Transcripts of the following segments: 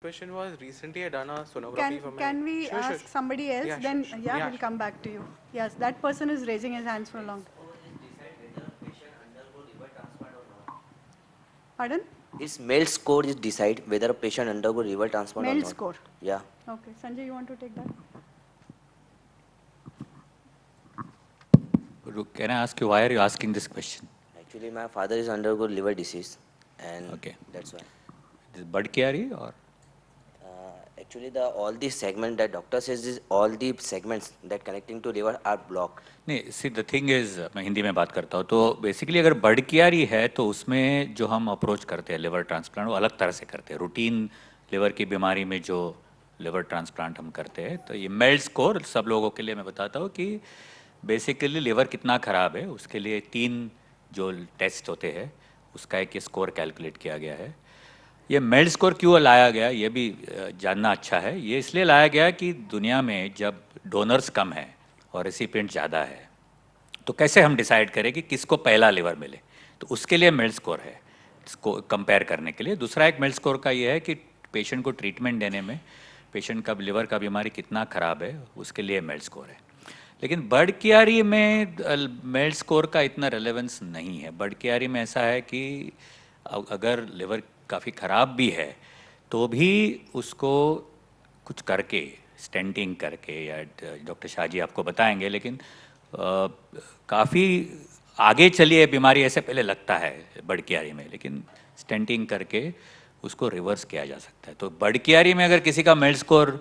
question was recently I done a sonography Can for my. can we Sure, sure, ask sure. somebody else? Yeah, sure, Then sure. yeah, Yeah, we'll sure. come back to you. Yes, that person is raising his hands for long. Pardon? Its MELD score is decide whether a patient undergo liver transplant or Male not. score. Yeah. Okay, Sanjay, you want to take that? Can I ask you, why are you asking this question? Actually, my father is undergo liver disease, and Okay. that's why. This Bud Chiari or? Actually, the all the segment that doctor says is all the segments that connecting to liver are blocked. नहीं, see the thing is, मैं हिंदी में बात करता हूँ, तो basically अगर बड कियारी है तो उसमें जो हम अप्रोच करते हैं लिवर ट्रांसप्लांट वो अलग तरह से करते हैं। रूटीन लिवर की बीमारी में जो लिवर ट्रांसप्लांट हम करते हैं, तो ये मेल्ड स्कोर सब लोगों के लिए मैं बताता हूँ कि बेसिकली लिवर कितना ख़राब है उसके लिए 3 जो टेस्ट होते हैं उसका एक स्कोर कैलकुलेट किया गया है। ये मेल्ड स्कोर क्यों लाया गया ये भी जानना अच्छा है। ये इसलिए लाया गया कि दुनिया में जब डोनर्स कम हैं और रेसिपिएंट ज़्यादा है तो कैसे हम डिसाइड करें कि किसको पहला लिवर मिले, तो उसके लिए मेल्ड स्कोर है, इसको कंपेयर करने के लिए। दूसरा एक मेल्ड स्कोर का ये है कि पेशेंट को ट्रीटमेंट देने में पेशेंट का लिवर का बीमारी कितना ख़राब है उसके लिए मेल्ड स्कोर है। लेकिन बर्ड कियारी में मेल्ड स्कोर का इतना रेलेवेंस नहीं है। बर्ड कियारी में ऐसा है कि अगर लिवर काफ़ी ख़राब भी है तो भी उसको कुछ करके स्टेंटिंग करके, या डॉक्टर शाह जी आपको बताएंगे, लेकिन काफ़ी आगे चली है बीमारी ऐसे पहले लगता है बर्ड कियारी में, लेकिन स्टेंटिंग करके उसको रिवर्स किया जा सकता है। तो बर्ड कियारी में अगर किसी का मेल्ड स्कोर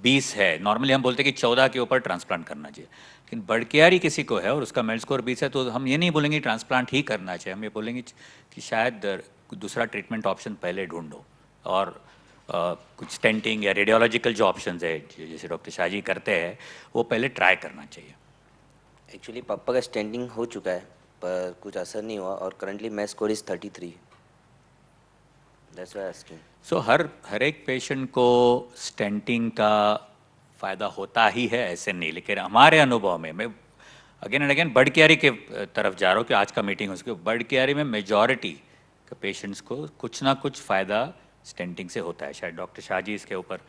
20 है, नॉर्मली हम बोलते हैं कि 14 के ऊपर ट्रांसप्लांट करना चाहिए, लेकिन बर्ड कियारी किसी को है और उसका मेल्ड स्कोर 20 है तो हम ये नहीं बोलेंगे ट्रांसप्लांट ही करना चाहिए, हम ये बोलेंगे कि शायद दूसरा ट्रीटमेंट ऑप्शन पहले ढूंढो, और कुछ स्टेंटिंग या रेडियोलॉजिकल जो ऑप्शन है जैसे डॉक्टर शाह जी करते हैं वो पहले ट्राई करना चाहिए। एक्चुअली पापा का स्टेंटिंग हो चुका है पर कुछ असर नहीं हुआ और currently MELD score is 33। That's why asking. So हर एक पेशेंट को स्टेंटिंग का फ़ायदा होता ही है ऐसे नहीं, लेकिन हमारे अनुभव में मैं अगेन एंड अगेन बर्ड कियारी के तरफ जा रहा हूँ कि आज का मीटिंग उसके बर्ड कियारी में मेजॉरिटी के पेशेंट्स को कुछ ना कुछ फ़ायदा स्टेंटिंग से होता है। शायद डॉक्टर शाह जी इसके ऊपर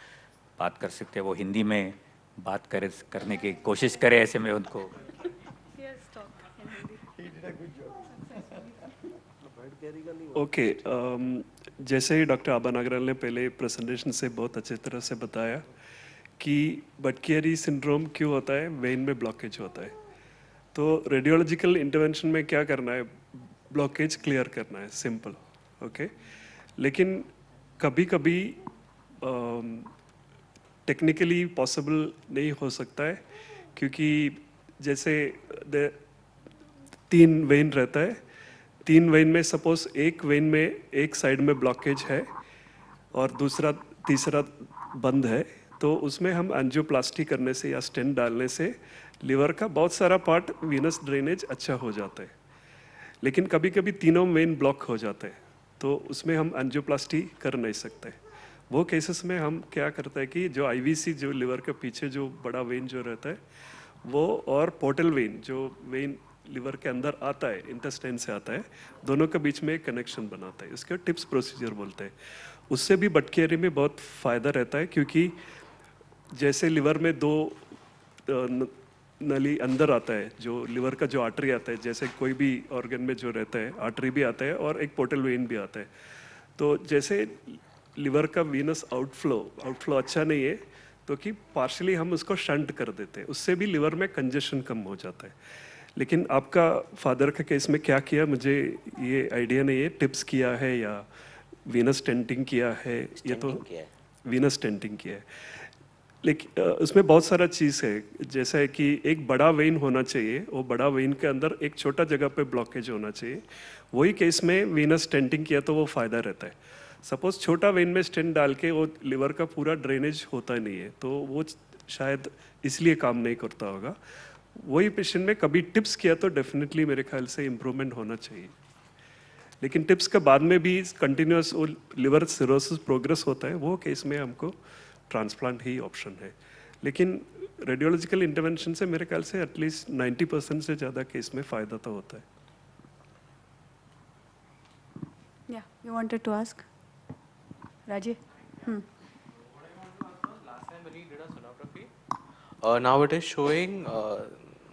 बात कर सकते हैं, वो हिंदी में बात करने की कोशिश करें, ऐसे में उनको। ओके, जैसे ही डॉक्टर आबा नागरल ने पहले प्रेजेंटेशन से बहुत अच्छे तरह से बताया कि बटकियरी सिंड्रोम क्यों होता है, वेन में ब्लॉकेज होता है। तो रेडियोलॉजिकल इंटरवेंशन में क्या करना है, ब्लॉकेज क्लियर करना है, सिंपल। ओके, लेकिन कभी कभी टेक्निकली पॉसिबल नहीं हो सकता है क्योंकि जैसे 3 वेन रहता है, 3 वेन में सपोज एक वेन में एक साइड में ब्लॉकेज है और दूसरा तीसरा बंद है, तो उसमें हम एंजियोप्लास्टी करने से या स्टेंट डालने से लिवर का बहुत सारा पार्ट वीनस ड्रेनेज अच्छा हो जाता है। लेकिन कभी कभी तीनों वेन ब्लॉक हो जाते हैं तो उसमें हम एंजियोप्लास्टी कर नहीं सकते। वो केसेस में हम क्या करते हैं कि जो आईवीसी, जो लिवर के पीछे जो बड़ा वेन जो रहता है वो, और पोर्टल वेन जो वेन लिवर के अंदर आता है, इंटेस्टाइन से आता है, दोनों के बीच में एक कनेक्शन बनाता है, इसके टिप्स प्रोसीजर बोलते हैं। उससे भी बटकियरी में बहुत फ़ायदा रहता है क्योंकि जैसे लिवर में 2 नली अंदर आता है, जो लिवर का जो आर्टरी आता है, जैसे कोई भी ऑर्गन में जो रहता है आर्टरी भी आता है और एक पोर्टल वेन भी आता है। तो जैसे लिवर का वीनस आउटफ्लो अच्छा नहीं है तो कि पार्शली हम उसको शंट कर देते हैं, उससे भी लिवर में कंजेशन कम हो जाता है। लेकिन आपका फादर का केस में क्या किया मुझे ये आइडिया नहीं है, टिप्स किया है या वीनस स्टेंटिंग किया है, ये तो वीनस स्टेंटिंग किया है। लेकिन उसमें बहुत सारा चीज़ है, जैसा है कि एक बड़ा वेन होना चाहिए, वो बड़ा वेन के अंदर एक छोटा जगह पे ब्लॉकेज होना चाहिए। वही केस में वीनस स्टेंटिंग किया तो वो फ़ायदा रहता है। सपोज छोटा वेन में स्टेंट डाल के वो लिवर का पूरा ड्रेनेज होता नहीं है तो वो शायद इसलिए काम नहीं करता होगा। वही पेशेंट में कभी टिप्स किया तो डेफिनेटली मेरे ख्याल से इम्प्रूवमेंट होना चाहिए। लेकिन टिप्स के बाद में भी कंटिन्यूस वो लिवर सिरोसिस प्रोग्रेस होता है, वो केस में हमको ट्रांसप्लांट ही ऑप्शन है। लेकिन रेडियोलॉजिकल इंटरवेंशन से मेरे ख्याल से एटलीस्ट 90% से ज़्यादा केस में फ़ायदा तो होता है। Yeah, you wanted to ask? Raji? Primary did a sonography. Now it is showing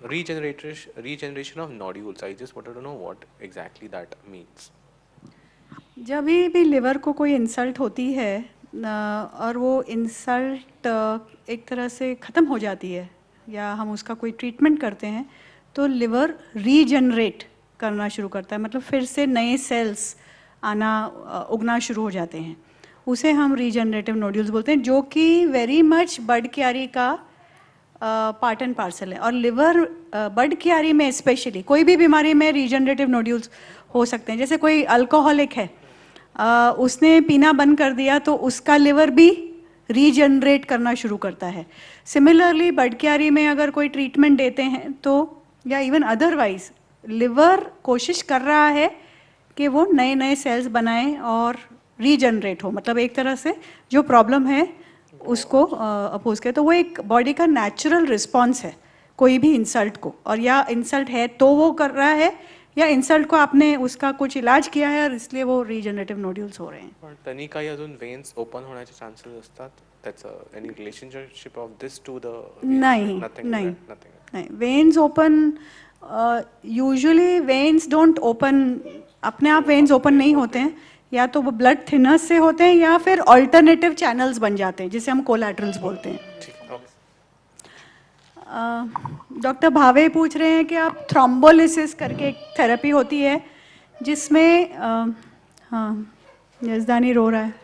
regeneration of nodules. I just wanted to know what exactly that means. जब भी लिवर को कोई इंसल्ट होती है और वो इंसल्ट एक तरह से ख़त्म हो जाती है या हम उसका कोई ट्रीटमेंट करते हैं तो लिवर रीजनरेट करना शुरू करता है, मतलब फिर से नए सेल्स आना उगना शुरू हो जाते हैं. उसे हम रीजनरेटिव नोड्यूल्स बोलते हैं, जो कि वेरी मच बर्ड क्यारी का पार्ट एंड पार्सल है. और लिवर बर्ड क्यारी में स्पेशली कोई भी बीमारी में रीजनरेटिव नोड्यूल्स हो सकते हैं. जैसे कोई अल्कोहलिक है, उसने पीना बंद कर दिया तो उसका लिवर भी रीजनरेट करना शुरू करता है. सिमिलरली बर्ड क्यारी में अगर कोई ट्रीटमेंट देते हैं तो या इवन अदरवाइज लिवर कोशिश कर रहा है कि वो नए नए सेल्स बनाए और रीजनरेट हो, मतलब एक तरह से जो प्रॉब्लम है उसको अपोज करे. तो वो एक बॉडी का नेचुरल रिस्पॉन्स है कोई भी इंसल्ट को, और या इंसल्ट है तो वो कर रहा है या इंसल्ट को आपने उसका कुछ इलाज किया है और इसलिए वो रीजनरेटिव नोड्यूल्स हो रहे हैं. पण त्यांनी काही अजून वेन्स ओपन होण्याचे चान्सेस असतात. त्याचं any relationship of this to the नहीं नहीं veins open usually veins don't open, अपने आप वेन्स ओपन नहीं होते हैं, या तो वो ब्लड थिनर्स से होते हैं या फिर ऑल्टरनेटिव चैनल्स बन जाते हैं जिसे हम कोलैटरल्स बोलते हैं. डॉक्टर भावे पूछ रहे हैं कि आप थ्रोम्बोलिसिस करके एक थेरेपी होती है जिसमें हाँ यजदानी रो रहा है.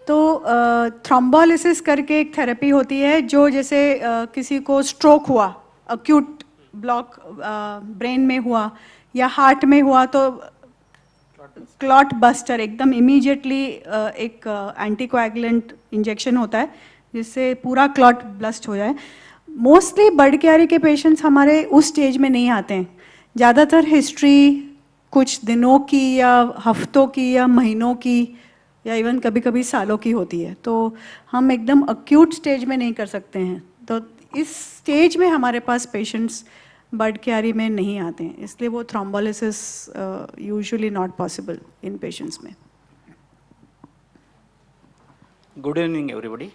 तो थ्रोम्बोलिसिस करके एक थेरेपी होती है जो जैसे किसी को स्ट्रोक हुआ, अक्यूट ब्लॉक ब्रेन में हुआ या हार्ट में हुआ तो क्लॉट बस्टर एकदम इमीडिएटली एक एंटीकोएगुलेंट इंजेक्शन होता है जिससे पूरा क्लॉट ब्लस्ट हो जाए. मोस्टली बर्ड क्यारी के पेशेंट्स हमारे उस स्टेज में नहीं आते हैं. ज़्यादातर हिस्ट्री कुछ दिनों की या हफ्तों की या महीनों की या इवन कभी कभी सालों की होती है, तो हम एकदम अक्यूट स्टेज में नहीं कर सकते हैं. तो इस स्टेज में हमारे पास पेशेंट्स बर्ड क्यारी में नहीं आते हैं, इसलिए वो thrombolysis usually not possible in patients में. Good evening everybody.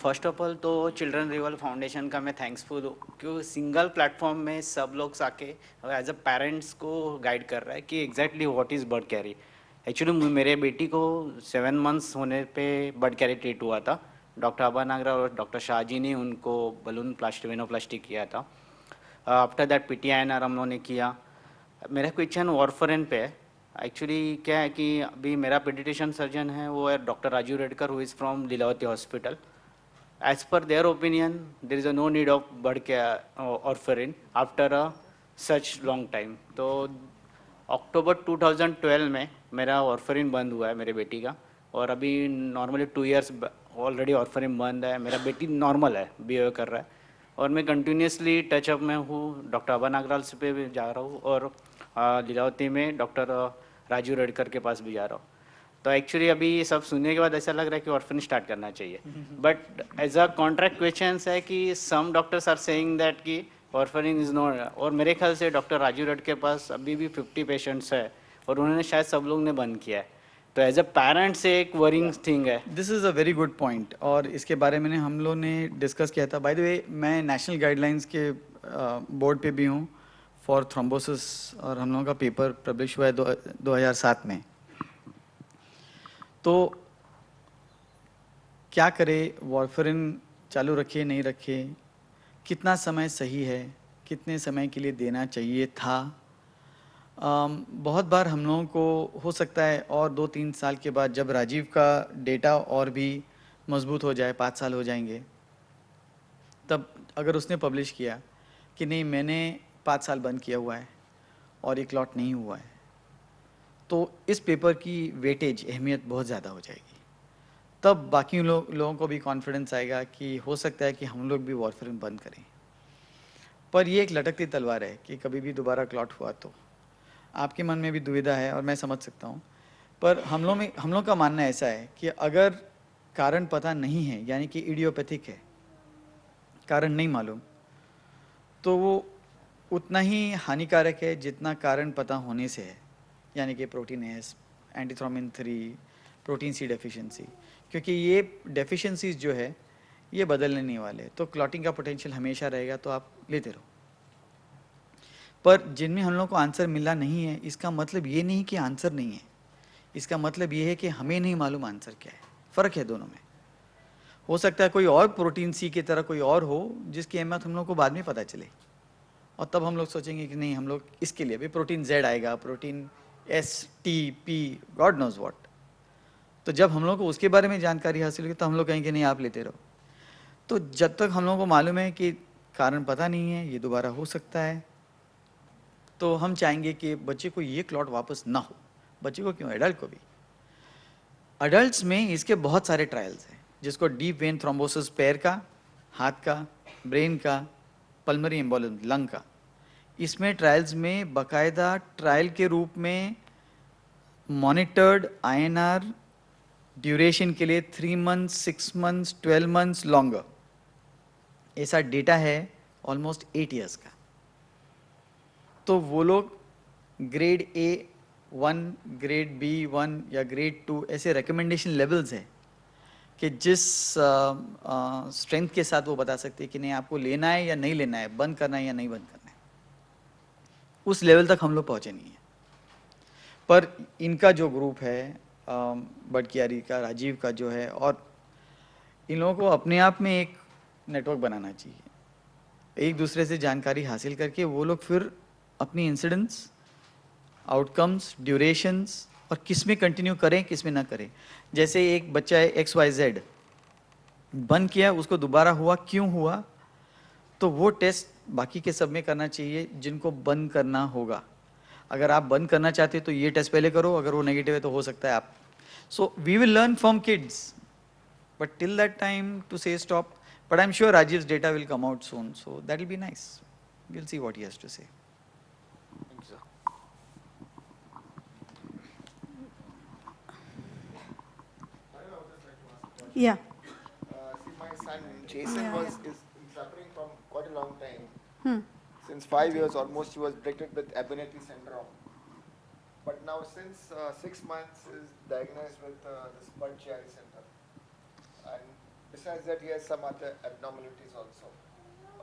First of all तो चिल्ड्रन रिवल फाउंडेशन का मैं थैंक्सफुल हूँ क्योंकि सिंगल प्लेटफॉर्म में सब लोग आके एज अ पेरेंट्स को गाइड कर रहा है कि exactly what is bird carry. Actually मेरे बेटी को 7 मंथ्स होने पे बर्ड कैरी ट्रीट हुआ था. डॉक्टर अबा नागरा और डॉक्टर शाहजी ने उनको बलून प्लास्टिक वेनोप्लास्टिक किया था. आफ्टर दैट PTINR हम लोगों ने किया. मेरा क्वेश्चन वारफरिन पे है. एक्चुअली क्या है कि अभी मेरा पेडिट्रिशियन सर्जन है वो है doctor Raju Redkar who is from Lilavati hospital. As per their opinion there is a no need of bird warfarin after a such long time. तो अक्टूबर 2012 में मेरा वारफरिन बंद हुआ है मेरे बेटी का, और अभी नॉर्मली 2 इयर्स ऑलरेडी वारफरिन बंद है. मेरा बेटी नॉर्मल है, बिहेव कर रहा है, और मैं कंटिन्यूसली टचअप में हूँ. डॉक्टर अबा नागराल से पे भी जा रहा हूँ और लीलावती में डॉक्टर राजू रेडकर के पास भी जा रहा हूँ. तो एक्चुअली अभी ये सब सुनने के बाद ऐसा लग रहा है कि वारफरिन स्टार्ट करना चाहिए. But as a contract question है कि some doctors are saying that कि वारफरिन इज़ नॉट, और मेरे ख्याल से डॉक्टर राजू रेड के पास अभी भी 50 पेशेंट्स है और उन्होंने शायद सब लोग ने बंद किया है. तो एज अ पेरेंट्स एक वरिंग थिंग है. This is a very good point और इसके बारे में हम लोग ने डिस्कस किया था. बाय द वे मैं नेशनल गाइडलाइंस के बोर्ड पे भी हूँ फॉर थ्रोम्बोसिस, और हम लोगों का पेपर पब्लिश हुआ है 2007 में. तो क्या करे, वारफरिन चालू रखे नहीं रखे, कितना समय सही है, कितने समय के लिए देना चाहिए था. बहुत बार हम लोगों को हो सकता है और 2-3 साल के बाद जब राजीव का डेटा और भी मजबूत हो जाए, 5 साल हो जाएंगे, तब अगर उसने पब्लिश किया कि नहीं मैंने 5 साल बंद किया हुआ है और एक लॉट नहीं हुआ है, तो इस पेपर की वेटेज अहमियत बहुत ज़्यादा हो जाएगी. तब बाकी लोगों को भी कॉन्फिडेंस आएगा कि हो सकता है कि हम लोग भी वारफरिन बंद करें. पर ये एक लटकती तलवार है कि कभी भी दोबारा क्लॉट हुआ तो आपके मन में भी दुविधा है और मैं समझ सकता हूँ. पर हम लोग का मानना ऐसा है कि अगर कारण पता नहीं है, यानी कि इडियोपैथिक है, कारण नहीं मालूम, तो वो उतना ही हानिकारक है जितना कारण पता होने से है. यानी कि protein S, antithrombin 3, protein C deficiency, क्योंकि ये डेफिशिएंसीज जो है ये बदलने नहीं वाले, तो क्लॉटिंग का पोटेंशियल हमेशा रहेगा, तो आप लेते रहो। पर जिनमें हम लोग को आंसर मिला नहीं है, इसका मतलब ये नहीं कि आंसर नहीं है, इसका मतलब ये है कि हमें नहीं मालूम आंसर क्या है। फ़र्क है दोनों में। हो सकता है कोई और प्रोटीन सी की तरह कोई और हो जिसकी अहमियत हम लोग को बाद में पता चले, और तब हम लोग सोचेंगे कि नहीं, हम लोग इसके लिए भी प्रोटीन जेड आएगा, protein S, T, P, God knows what. तो जब हम लोग को उसके बारे में जानकारी हासिल होगी तो हम लोग कहेंगे नहीं, आप लेते रहो। तो जब तक हम लोगों को मालूम है कि कारण पता नहीं है, ये दोबारा हो सकता है, तो हम चाहेंगे कि बच्चे को ये क्लॉट वापस ना हो। बच्चे को क्यों, एडल्ट को भी। अडल्ट्स में इसके बहुत सारे ट्रायल्स हैं, जिसको डीप वेन थ्रोम्बोसिस पैर का, हाथ का, ब्रेन का, पल्मरी एम्बोलिज्म लंग का, इसमें ट्रायल्स में बाकायदा ट्रायल के रूप में मॉनिटर्ड INR ड्यूरेशन के लिए 3 मंथ्स, 6 मंथ्स, 12 मंथ्स लॉन्गर, ऐसा डेटा है ऑलमोस्ट 8 इयर्स का। तो वो लोग ग्रेड A1, ग्रेड B1 या ग्रेड 2 ऐसे रिकमेंडेशन लेवल्स हैं कि जिस स्ट्रेंथ के साथ वो बता सकते हैं कि नहीं, आपको लेना है या नहीं लेना है, बंद करना है या नहीं बंद करना है। उस लेवल तक हम लोग पहुँचे नहीं हैं। पर इनका जो ग्रुप है, बडकियारी का, राजीव का जो है, और इन लोगों को अपने आप में एक नेटवर्क बनाना चाहिए। एक दूसरे से जानकारी हासिल करके वो लोग फिर अपनी इंसिडेंट्स, आउटकम्स, ड्यूरेशंस और किस में कंटिन्यू करें, किस में ना करें। जैसे एक बच्चा है XYZ, बंद किया, उसको दोबारा हुआ, क्यों हुआ, तो वो टेस्ट बाकी के सब में करना चाहिए जिनको बंद करना होगा। अगर आप बंद करना चाहते हो तो ये टेस्ट पहले करो, अगर वो नेगेटिव है तो हो सकता है आप। So we will learn from kids, but till that time to say stop, but I am sure Rajiv's data will come out soon, so that will be nice. We'll see what he has to say. Yeah. See, my son Jason is suffering from quite a long time. Hmm. Since 5 years almost, he was afflicted with Abernethy syndrome. But now, since 6 months, is diagnosed with this Budd-Chiari syndrome. And besides that, he has some other abnormalities also.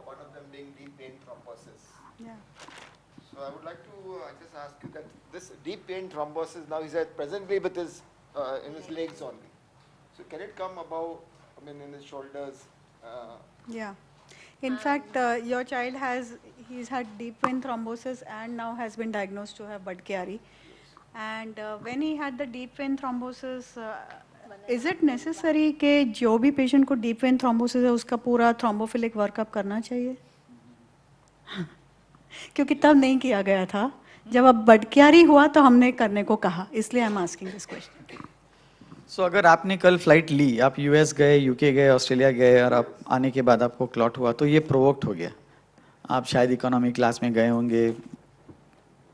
One of them being deep vein thrombosis. Yeah. So I would like to just ask you that this deep vein thrombosis now he's at presently with his in his legs only. So can it come above, I mean, in his shoulders? Yeah. In fact, your child he's had deep vein thrombosis and now has been diagnosed to have Budd-Chiari. And when he had the deep vein thrombosis, is it necessary कि जो भी patient को deep vein thrombosis है उसका पूरा thrombophilic workup करना चाहिए? क्योंकि तब नहीं किया गया था, जब अब Budd-Chiari हुआ तो हमने करने को कहा, इसलिए I'm asking this question. So अगर आपने कल फ्लाइट ली, आप US गए, UK गए, ऑस्ट्रेलिया गए, और आप आने के बाद आपको क्लॉट हुआ, तो ये प्रोवोक्ड हो गया। आप शायद इकोनॉमी क्लास में गए होंगे,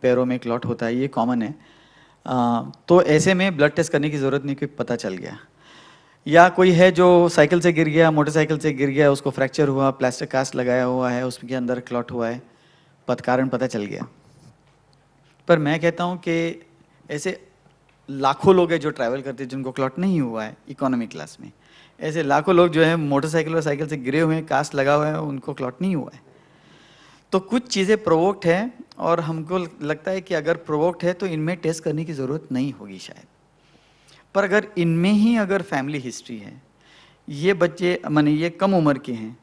पैरों में क्लॉट होता है, ये कॉमन है। तो ऐसे में ब्लड टेस्ट करने की ज़रूरत नहीं, क्योंकि पता चल गया। या कोई है जो साइकिल से गिर गया, मोटरसाइकिल से गिर गया, उसको फ्रैक्चर हुआ, प्लास्टर कास्ट लगाया हुआ है, उसके अंदर क्लॉट हुआ है, कारण पता चल गया। पर मैं कहता हूँ कि ऐसे लाखों लोग हैं जो ट्रैवल करते हैं जिनको क्लॉट नहीं हुआ है इकोनॉमी क्लास में। ऐसे लाखों लोग जो है मोटरसाइकिल और साइकिल से गिरे हुए हैं, कास्ट लगा हुआ है, उनको क्लॉट नहीं हुआ है। तो कुछ चीज़ें प्रोवोक्ड है, और हमको लगता है कि अगर प्रोवोक्ड है तो इनमें टेस्ट करने की ज़रूरत नहीं होगी शायद। पर अगर इनमें ही अगर फैमिली हिस्ट्री है, ये बच्चे माने ये कम उम्र के हैं,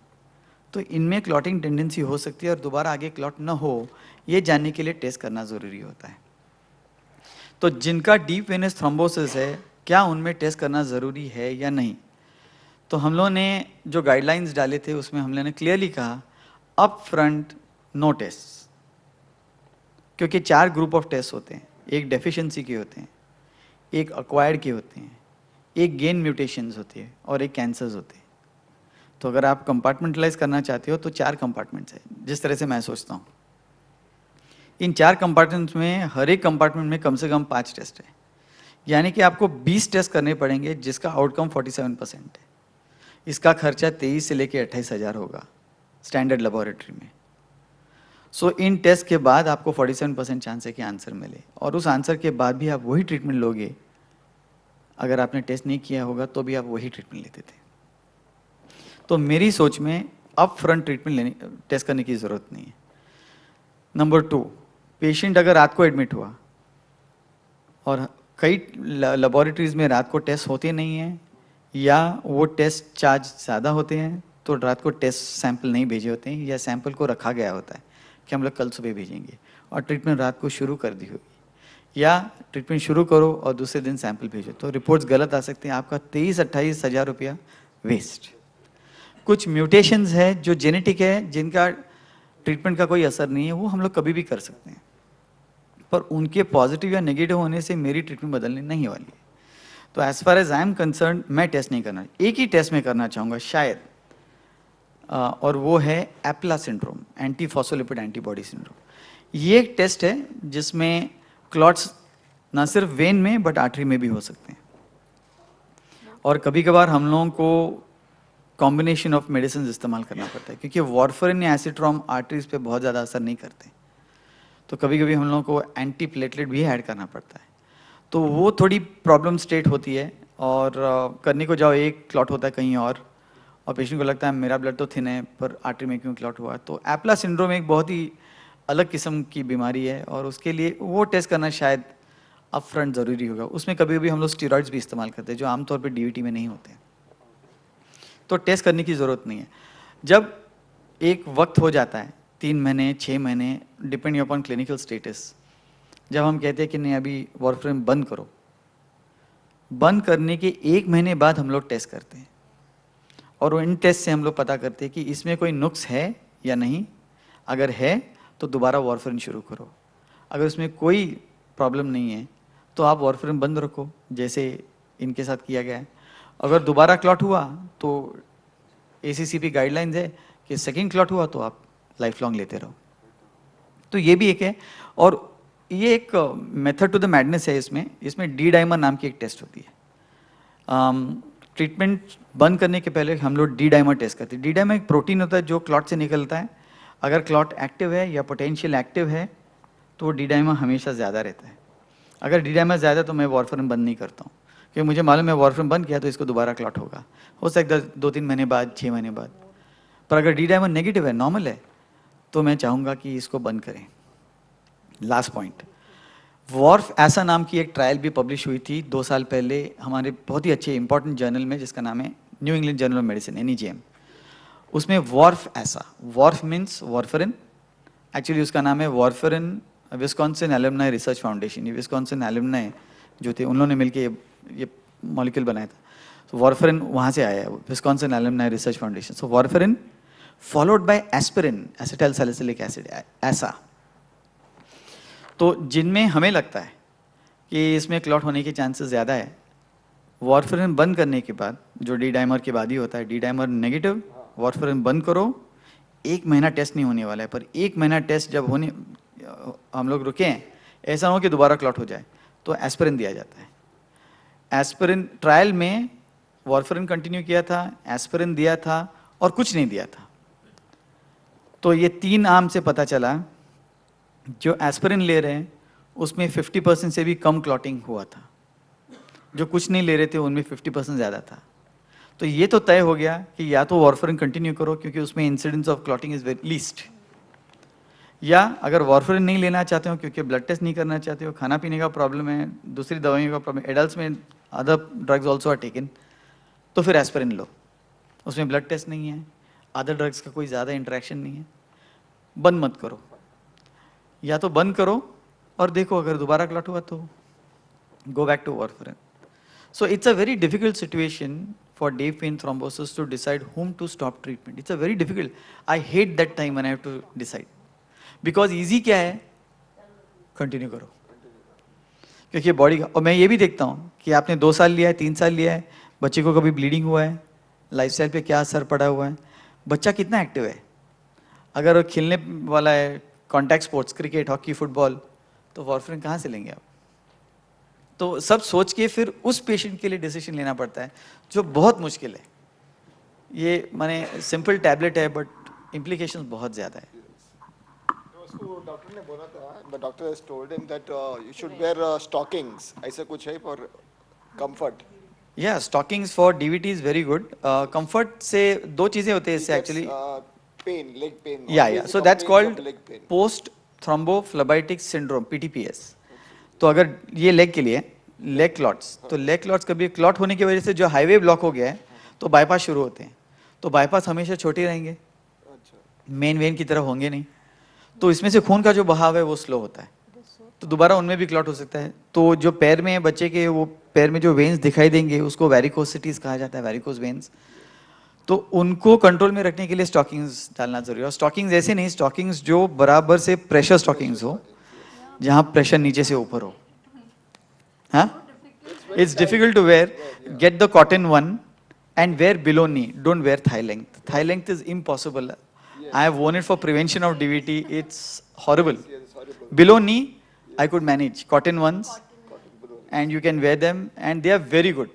तो इनमें क्लॉटिंग टेंडेंसी हो सकती है, और दोबारा आगे क्लॉट ना हो ये जानने के लिए टेस्ट करना ज़रूरी होता है। तो जिनका डीप वेनस थ्रोम्बोसिस है, क्या उनमें टेस्ट करना ज़रूरी है या नहीं? तो हम लोगों ने जो गाइडलाइंस डाले थे उसमें हम लोगों ने क्लियरली कहा अप फ्रंट नो टेस्ट, क्योंकि 4 ग्रुप ऑफ टेस्ट होते हैं। एक डेफिशिएंसी के होते हैं, एक अक्वायर्ड के होते हैं, एक गेन म्यूटेशंस होती है, और एक कैंसर्स होते हैं। तो अगर आप कंपार्टमेंटलाइज करना चाहते हो तो 4 कंपार्टमेंट्स हैं, जिस तरह से मैं सोचता हूँ। इन 4 कंपार्टमेंट्स में हर एक कंपार्टमेंट में कम से कम 5 टेस्ट है, यानी कि आपको 20 टेस्ट करने पड़ेंगे, जिसका आउटकम 47% है। इसका खर्चा 23 से लेकर 28 हज़ार होगा स्टैंडर्ड लेबोरेटरी में। सो इन टेस्ट के बाद आपको 47% चांस है कि आंसर मिले, और उस आंसर के बाद भी आप वही ट्रीटमेंट लोगे, अगर आपने टेस्ट नहीं किया होगा तो भी आप वही ट्रीटमेंट लेते थे। तो मेरी सोच में अप फ्रंट ट्रीटमेंट लेने, टेस्ट करने की ज़रूरत नहीं है। नंबर 2, पेशेंट अगर रात को एडमिट हुआ और कई लेबोरेटरीज में रात को टेस्ट होते नहीं हैं या वो टेस्ट चार्ज ज़्यादा होते हैं, तो रात को टेस्ट सैंपल नहीं भेजे होते हैं या सैंपल को रखा गया होता है कि हम लोग कल सुबह भेजेंगे, और ट्रीटमेंट रात को शुरू कर दी होगी, या ट्रीटमेंट शुरू करो और दूसरे दिन सैंपल भेजो, तो रिपोर्ट्स गलत आ सकते हैं, आपका 23-28 हज़ार रुपया वेस्ट। कुछ म्यूटेशंस है जो जेनेटिक है, जिनका ट्रीटमेंट का कोई असर नहीं है, वो हम लोग कभी भी कर सकते हैं, पर उनके पॉजिटिव या नेगेटिव होने से मेरी ट्रीटमेंट बदलने नहीं वाली है। तो as far as I am concerned, मैं टेस्ट नहीं करना, एक ही टेस्ट में करना चाहूँगा शायद, और वो है APLA syndrome, anti phospholipid antibody syndrome. ये एक टेस्ट है जिसमें क्लॉट्स ना सिर्फ वेन में बट आर्टरी में भी हो सकते हैं, और कभी कभार हम लोगों को कॉम्बिनेशन ऑफ मेडिसिन इस्तेमाल करना पड़ता है, क्योंकि वार्फरिन या एसिट्रॉम आर्टरीज पे बहुत ज़्यादा असर नहीं करते, तो कभी कभी हम लोगों को एंटी प्लेटलेट भी ऐड करना पड़ता है, तो वो थोड़ी प्रॉब्लम स्टेट होती है। और करने को जाओ एक क्लॉट होता है कहीं और पेशेंट को लगता है मेरा ब्लड तो थिन है पर आर्टरी में क्यों क्लॉट हुआ। तो एप्ला सिंड्रोम एक बहुत ही अलग किस्म की बीमारी है, और उसके लिए वो टेस्ट करना शायद अप फ्रंट ज़रूरी होगा। उसमें कभी कभी हम लोग स्टीरॉइड्स भी इस्तेमाल करते हैं जो आमतौर पर डीवीटी में नहीं होते हैं, तो टेस्ट करने की ज़रूरत नहीं है। जब एक वक्त हो जाता है 3 महीने 6 महीने, डिपेंडिंग अपॉन क्लिनिकल स्टेटस, जब हम कहते हैं कि नहीं अभी वार्फरिन बंद करो, बंद करने के 1 महीने बाद हम लोग टेस्ट करते हैं, और इन टेस्ट से हम लोग पता करते हैं कि इसमें कोई नुक्स है या नहीं। अगर है तो दोबारा वार्फरिन शुरू करो, अगर उसमें कोई प्रॉब्लम नहीं है तो आप वार्फरिन बंद रखो, जैसे इनके साथ किया गया है। अगर दोबारा क्लॉट हुआ तो ACCP गाइडलाइंस है कि सेकेंड क्लॉट हुआ तो आप लाइफ लॉन्ग लेते रहो। तो ये भी एक है, और ये एक मेथड टू द मैडनेस है। इसमें डी डाइमर नाम की एक टेस्ट होती है। ट्रीटमेंट बंद करने के पहले हम लोग डी डाइमर टेस्ट करते हैं। डी डाइमर एक प्रोटीन होता है जो क्लॉट से निकलता है। अगर क्लॉट एक्टिव है या पोटेंशियल एक्टिव है तो डी डाइमर हमेशा ज़्यादा रहता है। अगर डी डाइमर ज़्यादा है तो मैं वार्फरिन बंद नहीं करता हूँ, क्योंकि मुझे मालूम है वार्फरिन बंद किया तो इसको दोबारा क्लॉट होगा, हो सकता है 2-3 महीने बाद, 6 महीने बाद। पर अगर डी डाइमर नेगेटिव है, नॉर्मल है, तो मैं चाहूँगा कि इसको बंद करें। लास्ट पॉइंट, वॉर्फ ऐसा नाम की एक ट्रायल भी पब्लिश हुई थी 2 साल पहले हमारे बहुत ही अच्छे इंपॉर्टेंट जर्नल में, जिसका नाम है new England journal of medicine, NEJM। उसमें वॉर्फ ऐसा, वॉर्फ मीन्स वार्फरिन, एक्चुअली उसका नाम है warfarin Wisconsin alumni research foundation. ये विस्कॉन्सिन एलुमनाई जो थे उन्होंने मिलकर ये मॉलिक्यूल बनाया था। तो वार्फरिन वहाँ से आया है, Wisconsin alumni research foundation. So warfarin followed by aspirin, acetyl salicylic acid, ऐसा। तो जिनमें हमें लगता है कि इसमें क्लॉट होने के चांसेस ज़्यादा है, वार्फरिन बंद करने के बाद, जो डी डाइमर के बाद ही होता है, डी डाइमर नेगेटिव, वार्फरिन बंद करो। 1 महीना टेस्ट नहीं होने वाला है, पर 1 महीना टेस्ट जब होने हम लोग रुके हैं, ऐसा हो कि दोबारा क्लॉट हो जाए, तो एस्पिरिन दिया जाता है। एस्पिरिन ट्रायल में वार्फरिन कंटिन्यू किया था, एस्पिरिन दिया था और कुछ नहीं दिया था। तो ये 3 आर्म से पता चला जो एस्पिरिन ले रहे हैं उसमें 50% से भी कम क्लॉटिंग हुआ था, जो कुछ नहीं ले रहे थे उनमें 50% ज़्यादा था। तो ये तो तय हो गया कि या तो वार्फरिन कंटिन्यू करो क्योंकि उसमें incidence of clotting is very least, या अगर वार्फरिन नहीं लेना चाहते हो क्योंकि ब्लड टेस्ट नहीं करना चाहते हो, खाना पीने का प्रॉब्लम है, दूसरी दवाइयों का प्रॉब्लम, एडल्ट्स में other drugs also are taken, तो फिर एस्पिरिन लो, उसमें ब्लड टेस्ट नहीं है, अदर ड्रग्स का कोई ज़्यादा इंटरेक्शन नहीं है। बंद मत करो, या तो बंद करो और देखो अगर दोबारा क्लॉट हुआ तो go back to warfarin. So it's a very difficult situation for deep vein thrombosis to decide whom to stop treatment. It's a very difficult. I hate that time when I have to decide. Because easy क्या है? Continue करो। क्योंकि body का, और मैं ये भी देखता हूँ कि आपने 2 साल लिया है, 3 साल लिया है, बच्चे को कभी ब्लीडिंग हुआ है, लाइफस्टाइल पे क्या असर पड़ा हुआ है, बच्चा कितना एक्टिव है, अगर वो खेलने वाला है, contact sports, cricket, hockey, football, तो वार्फरिन कहाँ से लेंगे आप? तो सब सोच के फिर उस पेशेंट के लिए डिसीजन लेना पड़ता है, जो बहुत मुश्किल है। ये माने सिंपल टैबलेट है बट इम्प्लीकेशंस बहुत ज़्यादा है। No, उसको डॉक्टर ने बोला था, but doctor has told him that you should wear stockings. ऐसा कुछ है for comfort. Yeah, stockings for DVT is very good. Comfort से दो चीजें होती है He इससे gets, actually. pain, leg pain. Yeah, Always yeah. he So that's complains called of leg pain. post thrombophlebitic syndrome, PTPS. तो अगर ये leg के लिए लेग क्लॉट्स, तो लेग क्लॉट्स कभी क्लॉट होने की वजह से जो हाईवे ब्लॉक हो गया है, तो बाईपास शुरू होते हैं. तो बाईपास हमेशा छोटे रहेंगे, अच्छा. मेन वेन की तरह होंगे नहीं. तो इसमें से खून का जो बहाव है वो स्लो होता है, तो दोबारा उनमें भी क्लॉट हो सकता है. तो जो पैर में है बच्चे के, वो पैर में जो वेन्स दिखाई देंगे उसको वेरिकोसिटीज कहा जाता है, वेरिकोस वेन्स. तो उनको कंट्रोल में रखने के लिए स्टॉकिंग्स डालना जरूरी है. और स्टॉकिंग्स ऐसे नहीं, स्टॉकिंग्स जो बराबर से प्रेशर स्टॉकिंग्स हो, जहां प्रेशर नीचे से ऊपर हो. हाँ, it's difficult to wear. Get the cotton one and wear below knee. Don't wear thigh length. Thigh length is impossible. I have worn it for prevention of DVT. It's horrible. Below knee, I could manage. Cotton ones, and you can wear them, and they are very good.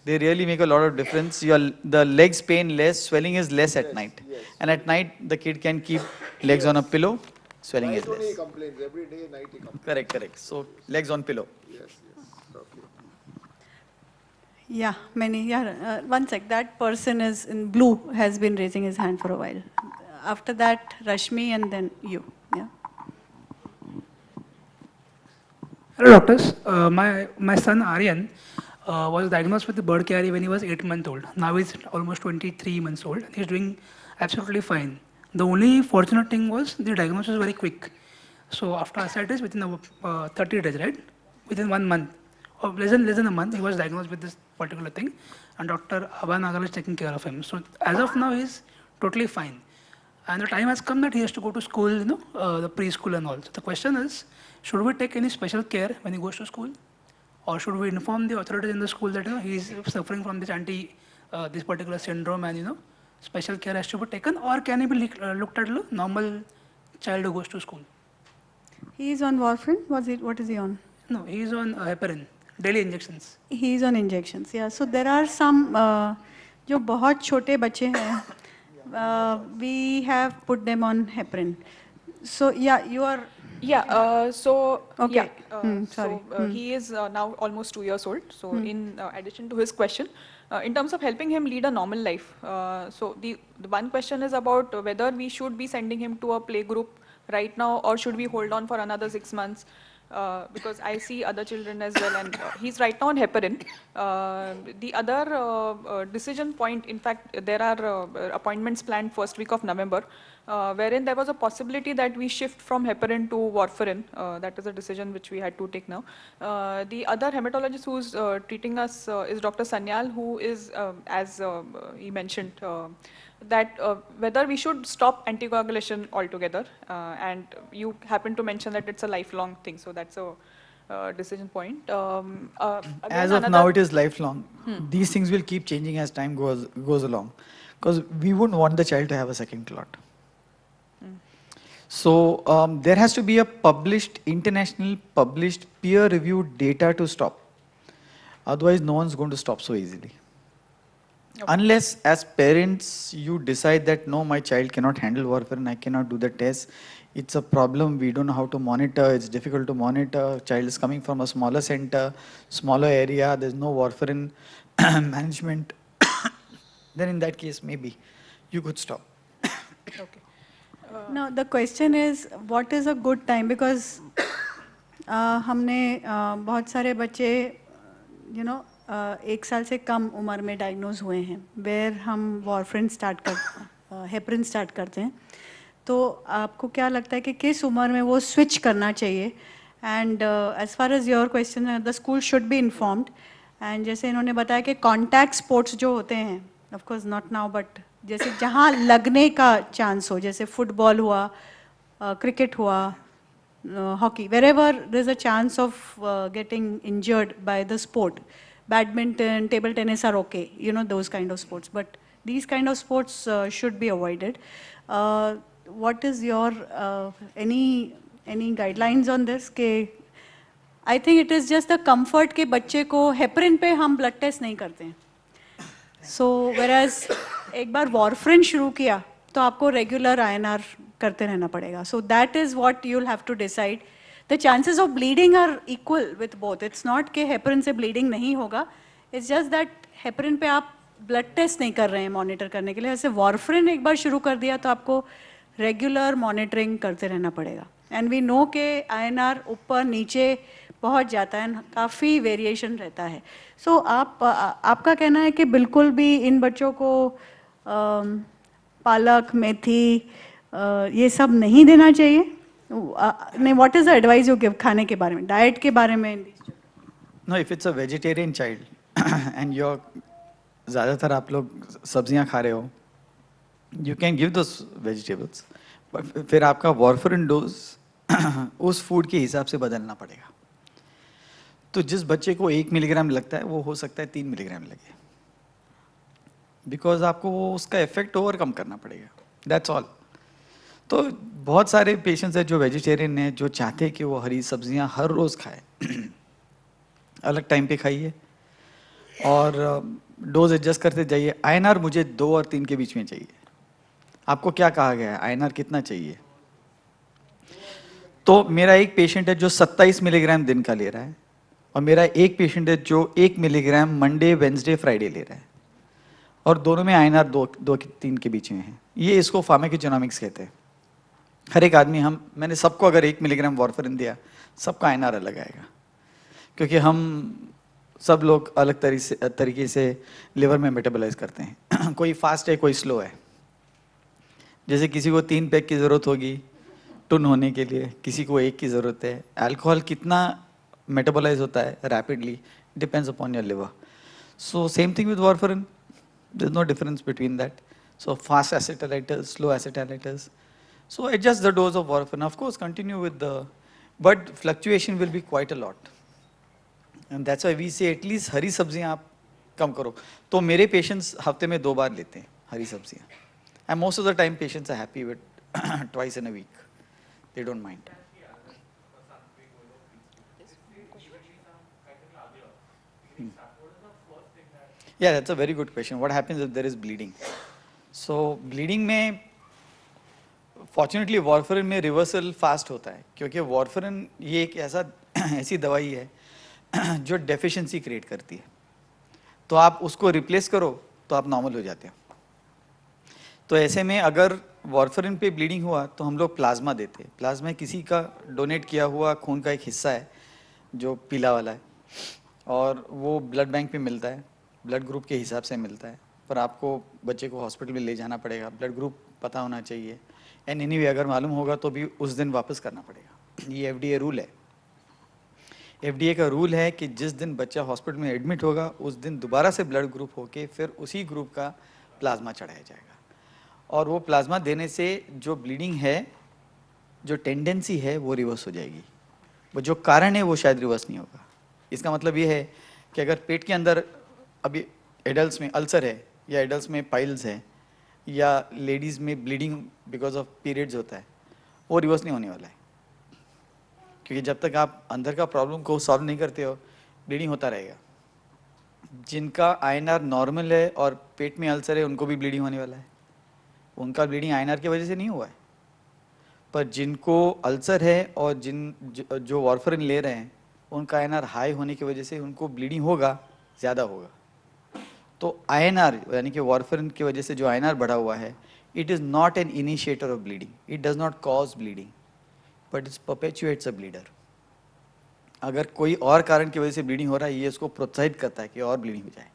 They really make a lot of difference. The legs pain less, swelling is less at night. And at night, the kid can keep legs on a pillow, swelling is Night only he less. complains. Every day night he complains. Correct, correct. So legs on pillow. Yes, yes. Okay. Yeah, many. Yeah, one sec. That person is in blue has been raising his hand for a while. After that, Rashmi, and then you. Yeah. Hello, doctors. My son Aryan was diagnosed with the bird carie when he was 8 months old. Now he's almost 23 months old. He's doing absolutely fine. The only fortunate thing was the diagnosis was very quick. So after ascites, within 30 days, right? Within 1 month, or less than a month, he was diagnosed with this particular thing, and Dr. Abha Nagal is taking care of him. So as of now, he's totally fine. And the time has come that he has to go to school, the preschool and all. So the question is, should we take any special care when he goes to school? Or should we inform the authorities in the school that he is suffering from this this particular syndrome, and special care has to be taken? Or can he be looked at a normal child who goes to school? He is on warfarin. What is he on? No, he is on heparin, daily injections. He is on injections. Yeah. So there are some जो बहुत छोटे बच्चे हैं, we have put them on heparin. So yeah, you are. Yeah, so Okay. yeah, Sorry. he is now almost 2 years old. So in addition to his question, in terms of helping him lead a normal life, so the one question is about whether we should be sending him to a play group right now, or should we hold on for another 6 months? Because I see other children as well, and he's right now on heparin. The other decision point, in fact, there are appointments planned first week of November, wherein there was a possibility that we shift from heparin to warfarin. That is a decision which we had to take now. The other hematologist who's treating us is Dr. Sanyal, who is, as he mentioned, that whether we should stop anticoagulation altogether, and you happen to mention that it's a lifelong thing, so that's a decision point. As of now, it is lifelong. These things will keep changing as time goes along, because we wouldn't want the child to have a second clot. So there has to be a international published peer-reviewed data to stop. Otherwise, no one's going to stop so easily. Okay. Unless, as parents, you decide that no, my child cannot handle warfarin, I cannot do the test. It's a problem. We don't know how to monitor. It's difficult to monitor. Child is coming from a smaller center, smaller area. There's no warfarin management. Then, in that case, maybe you could stop. Okay. Now the question is, what is a good time? Because हमने बहुत सारे बच्चे, एक साल से कम उम्र में diagnose हुए हैं, वेयर हम वॉरफरिन हेपरिन स्टार्ट करते हैं. तो आपको क्या लगता है कि किस उम्र में वो स्विच करना चाहिए? And as far as your question, the school should be informed. And जैसे इन्होंने बताया कि कॉन्टैक्ट स्पोर्ट्स जो होते हैं, of course not now, but जैसे जहाँ लगने का चांस हो, जैसे फुटबॉल हुआ, क्रिकेट हुआ, hockey, wherever there's a chance of getting injured by the sport. Badminton, table tennis are okay, those kind of sports. But these kind of sports should be avoided. What is your, any guidelines on this? I think it is just the comfort के बच्चे को heparin पे हम blood test नहीं करते हैं. So whereas एक बार warfarin शुरू किया, तो आपको रेगुलर INR करते रहना पड़ेगा. So that is what you'll have to decide. The chances of bleeding are equal with both. It's not कि heparin से bleeding नहीं होगा. It's just that heparin पे आप ब्लड टेस्ट नहीं कर रहे हैं मॉनिटर करने के लिए. ऐसे वारफरिन एक बार शुरू कर दिया तो आपको रेगुलर मॉनिटरिंग करते रहना पड़ेगा. एंड वी नो के INR ऊपर नीचे पहुंच जाता है, काफ़ी वेरिएशन रहता है. सो आपका कहना है कि बिल्कुल भी इन बच्चों को पालक, मेथी ये सब नहीं देना चाहिए? नहीं, what is the advice you give खाने के बारे में, डाइट के बारे में? No, if it's a vegetarian child and your ज़्यादातर आप लोग सब्जियां खा रहे हो, you can give those vegetables, but फिर आपका वारफरिन डोज उस फूड के हिसाब से बदलना पड़ेगा. तो जिस बच्चे को 1 मिलीग्राम लगता है वो हो सकता है 3 मिलीग्राम लगे, बिकॉज आपको वो उसका इफेक्ट ओवरकम करना पड़ेगा. That's all. तो बहुत सारे पेशेंट्स हैं जो वेजिटेरियन हैं, जो चाहते हैं कि वो हरी सब्जियां हर रोज़ खाए. अलग टाइम पे खाइए और डोज एडजस्ट करते जाइए. INR मुझे 2 और 3 के बीच में चाहिए. आपको क्या कहा गया है, INR कितना चाहिए? तो मेरा एक पेशेंट है जो 27 मिलीग्राम दिन का ले रहा है, और मेरा एक पेशेंट है जो 1 मिलीग्राम मंडे, वेंसडे, फ्राइडे ले रहा है, और दोनों में INR 2-3 के बीच में है. ये इसको फार्माकोजेनोमिक्स कहते हैं. हर एक आदमी, मैंने सबको अगर 1 मिलीग्राम वारफरिन दिया, सबका INR अलग आएगा, क्योंकि हम सब लोग अलग तरीके से लिवर में मेटाबोलाइज करते हैं. कोई फास्ट है, कोई स्लो है. जैसे किसी को 3 पैक की ज़रूरत होगी टुन होने के लिए, किसी को 1 की ज़रूरत है. अल्कोहल कितना मेटाबोलाइज होता है rapidly depends upon your liver. So same thing with warfarin, there is no difference between that. So fast acetylators, slow acetylators, so adjust the dose of warfarin. Of course continue with the, but fluctuation will be quite a lot, and that's why we say at least हरी सब्जियां आप कम करो. तो मेरे patients हफ्ते में 2 बार लेते हैं हरी सब्जियां, and most of the time patients are happy with twice in a week. They don't mind. Yeah, that's a very good question. What happens if there is bleeding? So bleeding में fortunately warfarin में reversal fast होता है, क्योंकि warfarin ये एक ऐसी दवाई है जो डेफिशिएंसी क्रिएट करती है. तो आप उसको रिप्लेस करो तो आप नॉर्मल हो जाते हो. तो ऐसे में अगर वारफरिन पे ब्लीडिंग हुआ तो हम लोग प्लाज्मा देते हैं. प्लाज्मा किसी का डोनेट किया हुआ खून का एक हिस्सा है जो पीला वाला है, और वो ब्लड बैंक पे मिलता है, ब्लड ग्रुप के हिसाब से मिलता है. पर आपको बच्चे को हॉस्पिटल में ले जाना पड़ेगा, ब्लड ग्रुप पता होना चाहिए, एंड एनीवे अगर मालूम होगा तो भी उस दिन वापस करना पड़ेगा. ये FDA रूल है. FDA का रूल है कि जिस दिन बच्चा हॉस्पिटल में एडमिट होगा उस दिन दोबारा से ब्लड ग्रुप होके फिर उसी ग्रुप का प्लाज्मा चढ़ाया जाएगा, और वो प्लाज्मा देने से जो ब्लीडिंग है, जो टेंडेंसी है, वो रिवर्स हो जाएगी. वो जो कारण है वो शायद रिवर्स नहीं होगा. इसका मतलब ये है कि अगर पेट के अंदर अभी एडल्ट में अल्सर है, या एडल्ट में पाइल्स है, या लेडीज़ में ब्लीडिंग बिकॉज ऑफ पीरियड्स होता है, वो रिवर्स नहीं होने वाला है. क्योंकि जब तक आप अंदर का प्रॉब्लम को सॉल्व नहीं करते हो, ब्लीडिंग होता रहेगा. जिनका INR नॉर्मल है और पेट में अल्सर है, उनको भी ब्लीडिंग होने वाला है. उनका ब्लीडिंग INR की वजह से नहीं हुआ है. पर जिनको अल्सर है और जो वारफरिन ले रहे हैं, उनका INR हाई होने की वजह से उनको ब्लीडिंग होगा, ज़्यादा होगा. तो INR यानी कि वारफरिन की वजह से जो INR बढ़ा हुआ है, it is not an initiator of bleeding. It does not cause bleeding, but it's perpetuates a bleeder. अगर कोई और कारण की वजह से ब्लीडिंग हो रहा है, ये उसको प्रोत्साहित करता है कि और ब्लीडिंग हो जाए,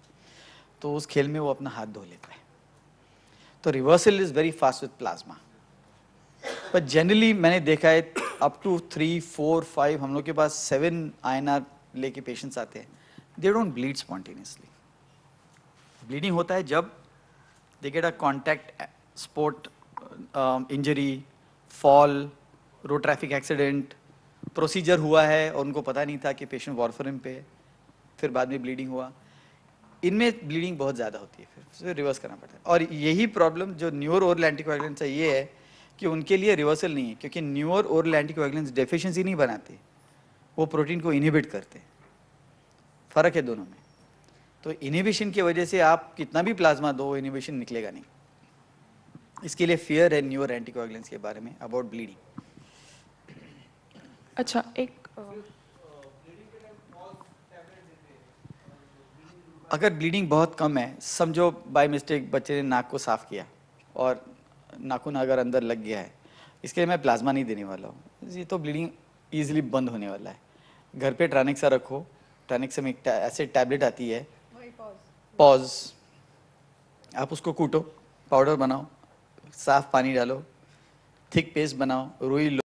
तो उस खेल में वो अपना हाथ धो लेता है. तो reversal is very fast with plasma. पर जनरली मैंने देखा है अप टू 3, 4, 5, हम लोग के पास 7 INR लेके पेशेंट्स आते हैं. They don't bleed spontaneously. Bleeding होता है जब they get a contact, sport injury, fall, road traffic accident, procedure हुआ है और उनको पता नहीं था कि पेशेंट वारफरिन पे, फिर बाद में ब्लीडिंग हुआ. इनमें ब्लीडिंग बहुत ज़्यादा होती है, फिर रिवर्स करना पड़ता है. और यही प्रॉब्लम जो न्यूअर ओरल एंटीकोएगुलेंट्स है, ये है कि उनके लिए रिवर्सल नहीं है, क्योंकि न्यूअर ओरल एंटीकोएगुलेंट्स डेफिशिएंसी नहीं बनाते, वो प्रोटीन को इनहिबिट करते हैं. फ़र्क है दोनों में. तो इनहिबिशन की वजह से आप कितना भी प्लाज्मा दो, इनहिबिशन निकलेगा नहीं. इसके लिए फियर है न्यूअर एंटीकोएगुलेंट्स के बारे में अबाउट ब्लीडिंग। अच्छा, एक अगर ब्लीडिंग बहुत कम है, समझो बाय मिस्टेक बच्चे ने नाक को साफ किया और नाखून अगर अंदर लग गया है, इसके लिए मैं प्लाज्मा नहीं देने वाला हूँ, ये तो ब्लीडिंग ईजिली बंद होने वाला है। घर पे ट्रानेक्सा रखो, ट्रानेक्सा में एक ऐसे टैबलेट आती है पॉज, आप उसको कूटो, पाउडर बनाओ, साफ पानी डालो, थिक पेस्ट बनाओ, रुई लो।